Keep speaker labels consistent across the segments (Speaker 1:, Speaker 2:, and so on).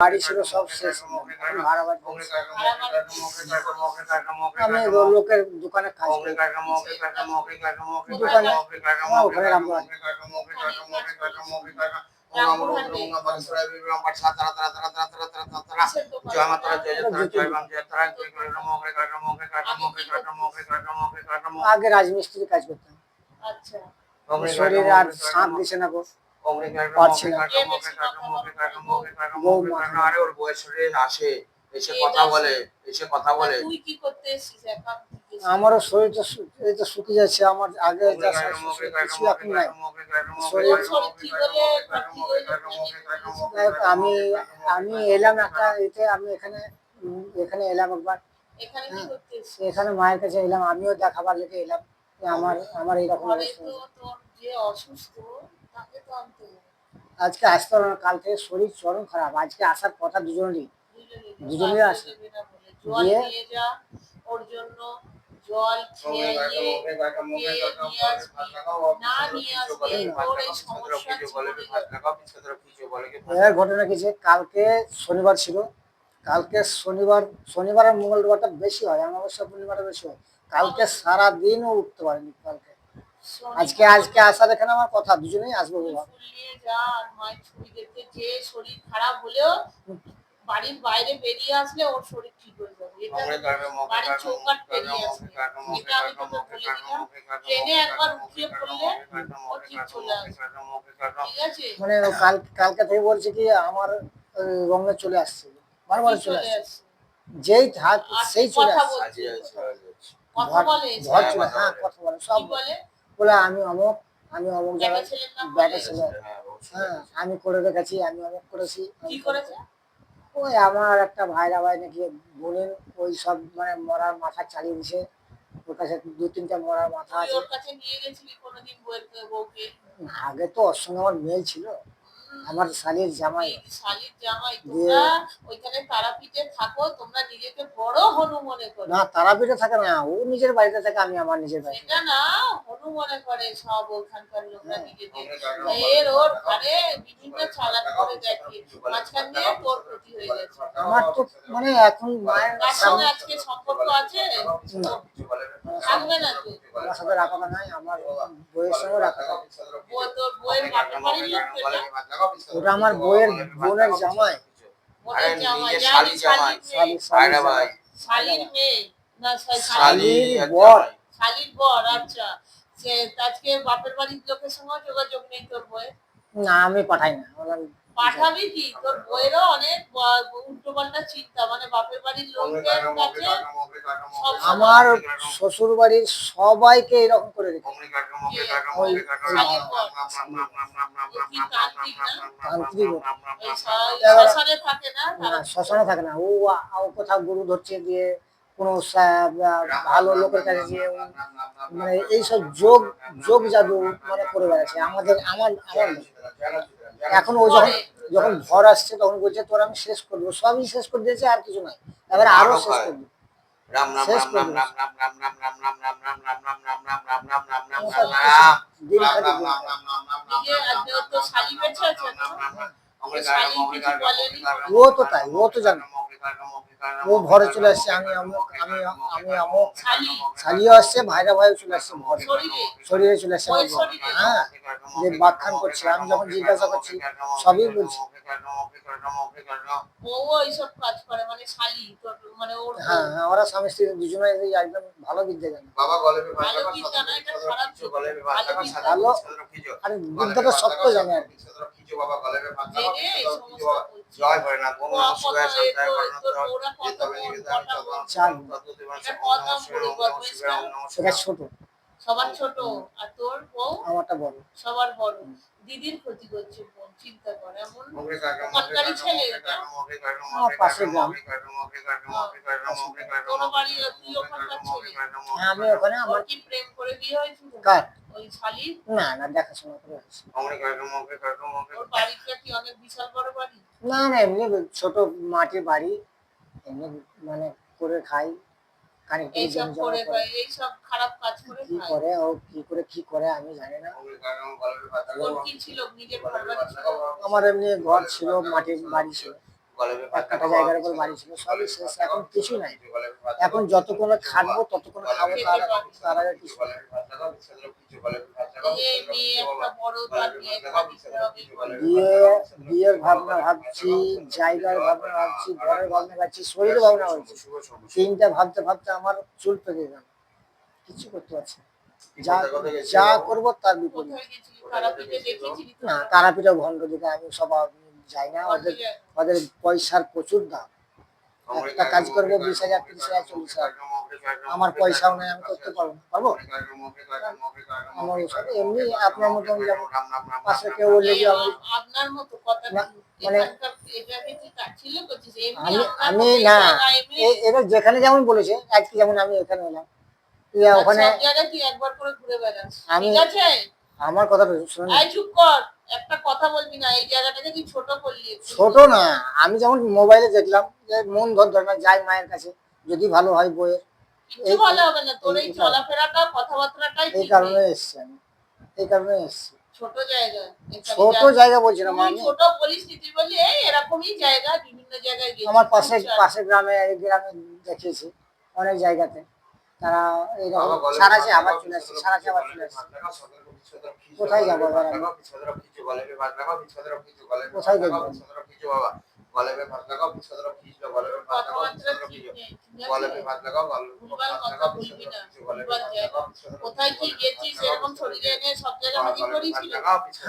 Speaker 1: বাড়ি ছিল সব শেষ, ভাড়া বাড়ি আমি লোকের দোকানে কাজ করি, দোকানে ওখানে রামপুরহাট। আগে রাজমিস্ত্রি কাজ করতাম, শরীর আর সাঁত দিছে না গো, পারছি না। আমারও শরীরটা এই তো শুকিয়ে যাচ্ছে, আমার আগে যা কিছু এখন নাই শরীর। আমি আমি এলাম একটা এতে, আমি এখানে এখানে এলাম একবার, এখানে মায়ের কাছে এলাম, আমিও দেখাবার লেগে এলাম আমার আমার এইরকম আজকে আসতে হবে না, কালকে শরীর চরম খারাপ, আজকে আসার কথা দুজনেরই আসে দিয়ে ওর জন্য জল ঘটনা কিছু। কালকে শনিবার ছিল, কালকে শনিবার আর মঙ্গলবারটা বেশি হয়, অমাবস্যা পূর্ণিমাটা বেশি হয়। কালকে সারা দিনও উঠতে পারিনি কালকে। আজকে আসার এখানে আমার কথা, দুজনেই আসবো বাবা। যে শরীর খারাপ হলেও বাড়ির বাইরে বেরিয়ে আসলে ওর শরীর ঠিক হয়ে যাবে, বাড়ির চৌকাঠ পেরিয়ে আসবে, এটা আমি তোকে বলে দিলাম। ট্রেনে একবার উঠিয়ে পড়লে ও ঠিক চলে আসবে, ঠিক আছে? মানে কালকে থেকে বলছে কি আমার রঙে চলে আসছে, বারবার চলে আসছে, যেই থাক সেই চলে আসছে, কথা বলে, হ্যাঁ কথা বলে, সব বলে আমি অমুক জায়গায় ব্যাটা ছিল, হ্যাঁ আমি করে রেখেছি, আমি অমুক করেছি। কি করেছে? ওই আমার একটা ভাইরা ভাই নাকি বলেন, ওই সব মানে মরার মাথা চালিয়ে দিছে, ওর কাছে 2-3টা মরার মাথা আছে। ওর কাছে নিয়ে গেছিলি কোনদিন বউকে? আগে তো ওর সঙ্গে আমার মেল ছিল, আমার শালীর জামাই। তোমরা ওইখানে তারাপীঠে থাকো, তোমরা নিজেকে বড় হনু মনে করো। না তারাপীঠে থাকে না, ও নিজের বাড়িতে থাকে, আমি আমার নিজের বাড়িতে। এটা না হনু মনে করে সব ওখানকার লোকরা নিজেদের। ওর ঘরে বিভিন্ন চালাক করে দেখে, মাঝখান দিয়ে তোর ক্ষতি হয়ে গেছে। আমার তো মানে এখন মায়ের সঙ্গে আজকে সম্পর্ক আছে, থাকবে না তো। আমার সাথে রাখা নাই, আমার বইয়ের সঙ্গে রাখা। তোর বইয়ের বাপের বাড়ির লোক ওটা আমার বইয়ের বোনের জামাই, শালীর মেয়ে না শালীর বর। আচ্ছা, সে আজকে বাপের বাড়ির লোকের সঙ্গে যোগাযোগ নেই তোর বইয়ের? না আমি পাঠাই না। পাঠাবি কি? তোর বইয়েরও অনেক উল্টো পাল্টা চিন্তা, মানে বাপের বাড়ির লোকের কাছে আমার শ্বশুর বাড়ির সবাইকে এরকম করে রেখে শ্মশানে থাকে না, ও কোথাও গরু ধরছে দিয়ে কোনো ভালো লোকের কাছে গিয়ে মানে এইসব যোগ জাদু মানে করে বেড়াচ্ছে আমার এখন ও যখন ভর আসছে তখন বলছে তোর আমি শেষ করবো, সবই শেষ করে দিয়েছে, আর কিছু নাই, এবারে আরো শেষ করবো। ও তো তাই, ও তো জানে, ও ঘরে চলে আসছে, আমি শালিও আসছে, ভাইরা ভাইও চলে আসছে, শরীরে চলে আসছে। হ্যাঁ যে বাখ্যান করছে, আমি যখন জিজ্ঞাসা করছি সবই বলছি। হ্যাঁ ওরা স্বামী স্ত্রী দুজনে একদম ভালো বিদ্যা জানে, ভালো আর বিদ্যাটা সত্য জানে আর কি। ছোট সবার ছোট, আর তোর বউ আমারটা বড়, সবার বড়। দিদির ক্ষতি করছে, চিন্তা করে এমন সরকারি ছেলে এটা আমার পাশে গ্রাম। তোর বাড়ি তুই ওখানকার ছেলে? আমি ওখানে, আমার কি প্রেম করে বিয়ে হয়েছিল? কার? ওই শালীর? না না, দেখাশোনা করে হয়েছে। ওর বাড়িটা কি অনেক বিশাল বড় বাড়ি? না না, এমনি ছোট মাটির বাড়ি, এমনি মানে করে খাই। এইসব খারাপ কাজ করে কি করে, ও কি করে আমি জানি না। আমার এমনি ঘর ছিল, মাটির বাড়ি ছিল।
Speaker 2: 1 কাঠা জায়গার উপর বাড়ি ছিল, সবই শেষ, এখন কিছু নাই। এখন যতক্ষণ খাটবো ততক্ষণ খাবো, তার আগে কিছু না। বিয়ের ভাবনা ভাবছি, জায়গার ভাবনা ভাবছি, ঘরের ভাবনা ভাবছি, শরীরের ভাবনা ভাবছি। 3টা ভাবতে ভাবতে আমার চুল পেকে গেল, কিছু করতে পারছি না। যা করবো তার বিপরীত। না, তারাপীঠে ভণ্ড দিকে আমি সব যাই না। ওদের পয়সার প্রচুর দাম। একটা কাজ করবো 20,000, 30,000, 40,000, আমার পয়সাও নেই, আমি করতে পারবো। আমার এমনি আপনার মতো যেমন পাশে কেউ বললে যে
Speaker 1: আপনার মতো কথা
Speaker 2: মানে আমি না, এবার যেখানে যেমন বলেছে আজকে, যেমন আমি এখানে এলাম, ওখানে
Speaker 1: একবার করে ঘুরে বেড়াস,
Speaker 2: আমি
Speaker 1: ঠিক আছে?
Speaker 2: আমার কথাটা শুনুন।
Speaker 1: এই চুপ কর, একটা কথা বলবি না। এই জায়গাটাকে তুই ছোট করলি।
Speaker 2: ছোট না, আমি যেমন মোবাইলে দেখলাম যে মন ধর না, যাই মায়ের কাছে, যদি ভালো হয় বইয়ের,
Speaker 1: কিছু ভালো হবে না। তোর এই চলাফেরাটা, কথাবার্তাটাই
Speaker 2: এই কারণে এসছি আমি, এই কারণে এসছি।
Speaker 1: ছোট জায়গা,
Speaker 2: ছোট জায়গা বলছি না আমি,
Speaker 1: ছোট বলিস তুই, বলি এরকমই জায়গা বিভিন্ন জায়গায় গেছি।
Speaker 2: আমার পাশে গ্রামে দেখিয়েছি অনেক জায়গাতে, তারা এইরকম সারাছে আবার চলে আসছে, সারাছে আবার চলে আসছে। কোথায় যাবো এবার আমি? কোথায় দেখবো?
Speaker 1: কোথায় কি গেছিস এরকম শরীরে এনে সব জায়গায় হাজির করেছিল?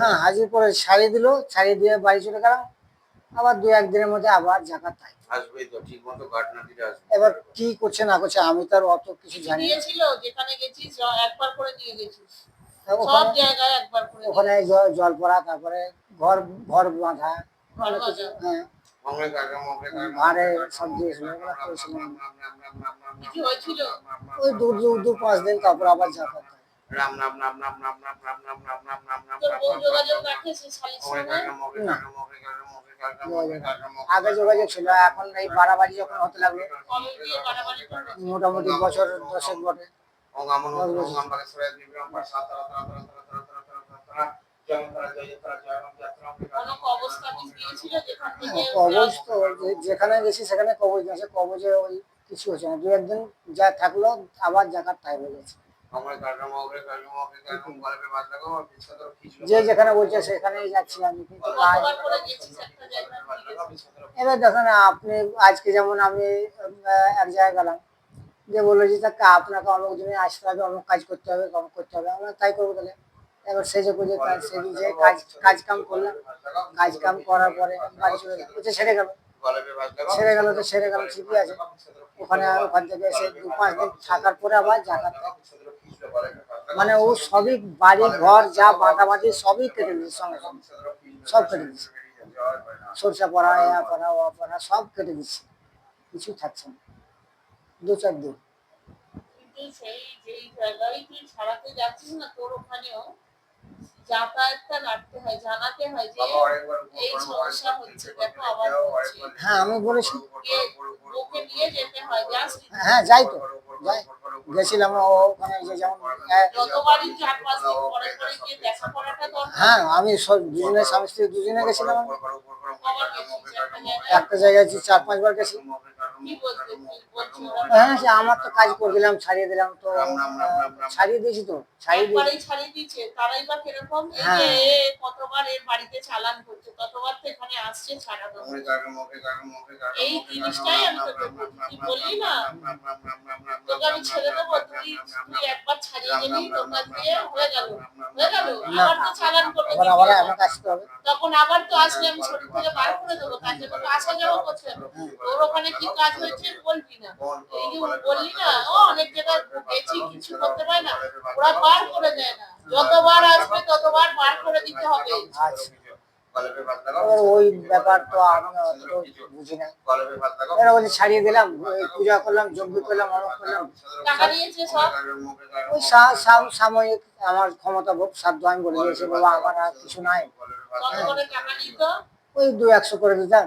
Speaker 2: হ্যাঁ, হাজির করে ছাড়িয়ে দিল, ছাড়িয়ে দিয়ে বাড়ি চলে গেলাম। আবার 2-1 দিনের মধ্যে আবার জাকাত তাই
Speaker 3: আসবেই তো, ঠিক মতো ঘটনা দিতে আসবে।
Speaker 2: এবার কি করছে না করছে আমি তার অত কিছু জানি না।
Speaker 1: দিয়েছিল যেখানে গেছিস একবার করে নিয়ে গেছিস, সব জায়গায় একবার করে।
Speaker 2: ওখানে জল পড়া, তারপরে ঘর বাঁধা, হ্যাঁ, ভাড়ে সব দিয়েছিল।
Speaker 1: কিছু হয়েছিল
Speaker 2: ওই 2-5 দিন, তারপর আবার জাকাত।
Speaker 3: রাম রাম রাম রাম রাম রাম রাম রাম রাম রাম রাম রাম।
Speaker 1: তোর বউ যোগাযোগ রাখে সে শালির সঙ্গে?
Speaker 2: আগে যোগাযোগ ছিল, এখন এই বাড়াবাড়ি যখন হতে লাগলো,
Speaker 1: কবে দিয়ে বাড়াবাড়ি করবে?
Speaker 2: মোটামুটি বছর 10 বটে।
Speaker 1: কোনো কবজ কাটিং দিয়েছিল যেখান থেকে?
Speaker 2: কবজ তো যেখানে গেছি সেখানে কবজ আছে, কবজে ওই কিছু হচ্ছে না, 2-1 দিন যা থাকলো আবার জাকাত তাই হয়ে গেছে। যে যেখানে বলছে সেখানেই যাচ্ছি আমি, কিন্তু
Speaker 1: কতবার করে গেছিস একটা জায়গায়?
Speaker 2: এবার দেখেন আপনি, আজকে যেমন আমি এক জায়গায় গেলাম, যে বললো যে আপনাকে অমুক দিনে আসতে হবে, অমুক কাজ করতে হবে, অমুক করতে হবে, আমরা তাই করবো। তাহলে এবার সেজে খুঁজে সেদিন কাজ কাম করলাম, কাজ কাম করার পরে বাড়ি চলে গেল, সেরে গেল তো সেরে গেল, ঠিকই আছে। ওখান থেকে এসে 2-5 দিন থাকার পরে আবার জাকাত, মানে ও সবই বাড়ি ঘর যা বাঁধাবাঁধি সবই কেটে দিচ্ছে, সঙ্গে সঙ্গে সব কেটে দিচ্ছে, সরষা পড়া, ও পড়া সব কেটে দিচ্ছে, কিছু থাকছে না 2-4 দিন।
Speaker 1: কিন্তু সেই যেই জায়গায় তুই ছাড়াতে যাচ্ছিস না, তোর ওখানেও যাতায়াতটা রাখতে হয়, জানাতে হয় যে এই সমস্যা হচ্ছে, দেখো আবার হচ্ছে।
Speaker 2: হ্যাঁ, আমি বলেছি
Speaker 1: ওকে নিয়ে যেতে হয়, জাস্ট।
Speaker 2: হ্যাঁ, যাই তো, যাই, গেছিলাম ওখানে, যে যেমন
Speaker 1: যতবারই 4-5 দিন পরে পরে গিয়ে দেখা করাটা দরকার।
Speaker 2: হ্যাঁ, আমি দুজনে স্বামী স্ত্রী দুজনে গেছিলাম।
Speaker 1: কবার গেছিস একটা জায়গায়?
Speaker 2: একটা জায়গায় 4-5 বার গেছি।
Speaker 1: কি বলতে বলছি ওরা?
Speaker 2: হ্যাঁ, আমার তো কাজ করে দিলাম, ছাড়িয়ে দিলাম, তো ছাড়িয়ে দিয়েছি, তো ছাড়িয়ে
Speaker 1: একবারই ছাড়িয়ে দিচ্ছে, তারাই বা কিরকম? এই
Speaker 2: হ্যাঁ।
Speaker 1: যে কতবার এর বাড়িতে চালান করছে, ততবার তো এখানে আসছে ছাড়ানো। এই জিনিসটাই আমি তোকে বলছি, তুই বললি না তোকে আমি ছেড়ে দেবো, তুই একবার ছাড়িয়ে গেলি, তোর দিয়ে হয়ে গেল, আবার তো চালান করবে,
Speaker 2: আবার আমাকে আসতে হবে।
Speaker 1: তখন আবার তো আসলে আমি ছোট থেকে বার করে দেবো, তার জন্য তো আসা যাওয়া করতে হবে। তোর ওখানে কি কাজ হয়েছে বলবি না, এই যে বললি না ও অনেক জায়গায় গেছি কিছু করতে পারে না, ওরা বার করে দেয় না, যতবার আসবে ততবার বার করে দিতে হবে।
Speaker 2: ওই ব্যাপার তো আমি বুঝি না, এরা বলছে ছাড়িয়ে দিলাম, পূজা করলাম, যজ্ঞ করলাম, অনেক করলাম,
Speaker 1: টাকা নিয়েছে সব
Speaker 2: ওই সাময়িক আমার ক্ষমতা সাধ্য, আমি বলে দিয়েছি বাবা আমার আর কিছু নাই,
Speaker 1: কত করে টাকা নিত?
Speaker 2: ওই 200-100 করে দিতাম।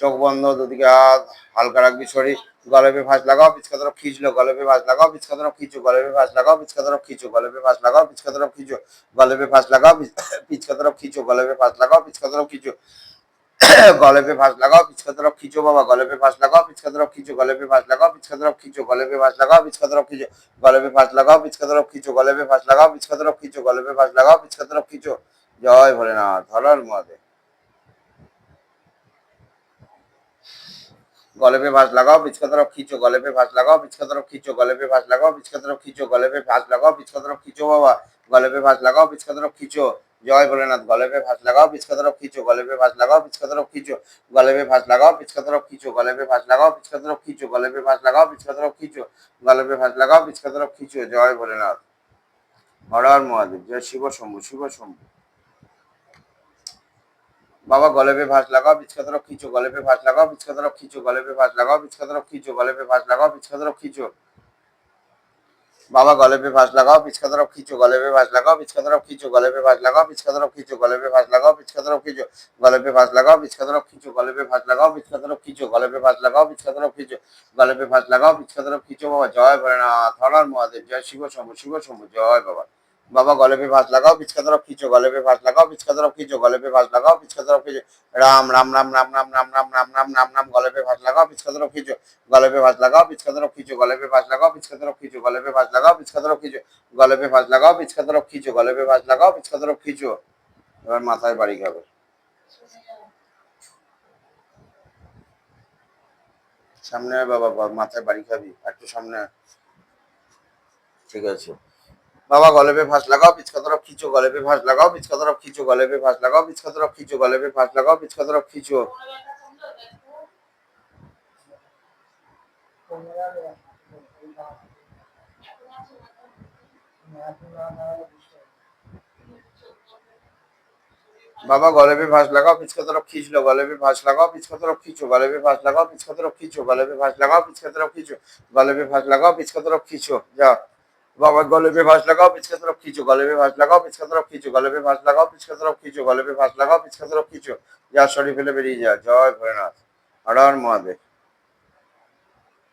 Speaker 3: চোখ বন্ধ, দুদিকে হাত হালকা রাখবি শরীর, গলে পে ভাঁজ লাগাও, পিছকা তরফ খিঁচলো, গলে পে ভাঁজ লাগাও, পিছকা তরফ খিঁচো, গলে পে ভাঁজ লাগাও, পিছকা তরফ খিঁচো, গলে পে ভাঁজ লাগাও, পিছকা তরফ খিঁচো, গলে পে ভাঁজ লাগাও, পিছকা তরফ খিঁচো, গলে পে ভাঁজ লাগাও, পিছকা তরফ খিঁচো, गले पे भांज लगाओ, पिछका तरफ खींचो बाबा, गले पे भांज लगाओ, पिछका तरफ खींचो, गले पे भांज लगाओ, पिछका तरफ खींचो, गले पे भांज लगाओ, पिछका तरफ खींचो, गले पे भांज लगाओ, पिछका तरफ खींचो, गले पे भांज लगाओ, पिछका तरफ खींचो, गले पे भांज लगाओ, पिछका तरफ खींचो। जय भोलेनाथ, हर हर महादेव। गले पे भांज लगाओ, पिछका तरफ खींचो, गले पे भांज लगाओ, पिछका तरफ खींचो, गले पे भांज लगाओ, पिछका तरफ खींचो, गले पे भांज लगाओ, पिछका तरफ खींचो बाबा, गले पे भांज लगाओ, पिछका तरफ खींचो। जय भोलेनाथ, गले पे भांज लगाओ, पिछका तरफ खींचो, गले पे भांज लगाओ, पिछका तरफ खींचो, गले पे भांज लगाओ, पिछका तरफ खींचो, गले पे भांज लगाओ, पिछका तरफ खींचो, गले पे भांज लगाओ, पिछका तरफ खींचो, गले पे भांज लगाओ, पिछका तरफ खींचो। जय भोलेनाथ, हर हर महादेव। जय शिव शंभु, शिव शंभु। बाबा गले पे भांज लगाओ, पिछका तरफ खींचो, गले पे भांज लगाओ, पिछका तरफ खींचो, गले पे भांज लगाओ, पिछका तरफ खींचो, गले पे भांज लगाओ, पिछका तरफ खींचो। बाबा गले पे भांज लगाओ, पिछका तरफ खींचो, गले पे भांज लगाओ, पिछका तरफ खींचो, गले पे भांज लगाओ, पिछका तरफ खींचो, गले पे भांज लगाओ, पिछका तरफ खींचो, गले पे भांज लगाओ, पिछका तरफ खींचो, गले पे भांज लगाओ, पिछका तरफ खींचो, गले पे भांज लगाओ, पिछका तरफ खींचो, गले पे भांज लगाओ, पिछका तरफ खींचो। बाबा जय भोलेनाथ, हर हर महादेव। जय शिव शंभु, शिव शंभु। जय बाबा। बाबा गले पे भांज लगाओ, पिछका तरफ खींचो, गले पे भांज लगाओ, पिछका तरफ खींचो, गले पे भांज लगाओ, पिछका तरफ खींचो। राम राम राम राम राम राम राम राम राम राम राम। गले पे भांज लगाओ, पिछका तरफ खींचो, गले पे भांज लगाओ, पिछका तरफ खींचो, गले पे भांज लगाओ, पिछका तरफ खींचो, गले पे भांज लगाओ, पिछका तरफ खींचो, गले पे भांज लगाओ, पिछका तरफ खींचो, गले पे भांज लगाओ, पिछका तरफ खींचो। এবার মাথায় বাড়ি খাবে, সামনে আয় বাবা, মাথায় বাড়ি খাবি একটু সামনে আয়। ঠিক আছে बाबा, गले पे भांज लगाओ, पिछका तरफ खींचो, गले पे भांज लगाओ, पिछका तरफ खींचो, गले पे भांज लगाओ, पिछका तरफ खींचो, गले पे भांज लगाओ, पिछका तरफ खींचो। बाबा गले पे भांज लगाओ, पिछका तरफ खींच लो, गले पे भांज लगाओ, पिछका तरफ खींचो, गले पे भांज लगाओ, पिछका तरफ खींचो, गले पे भांज लगाओ, पिछका तरफ खींचो, गले पे भांज लगाओ, पिछका तरफ खींचो। जा बाबा, गले पे भांज लगाओ, पिछका तरफ खींचो, गले पे भांज लगाओ, पिछका तरफ खींचो, गले पे भांज लगाओ, पिछका तरफ खींचो, गले पे भांज लगाओ, पिछका तरफ खींचो। जा शरीर फेले बेरिয়ে যা। जय भोलेनाथ, हर हर महादेव।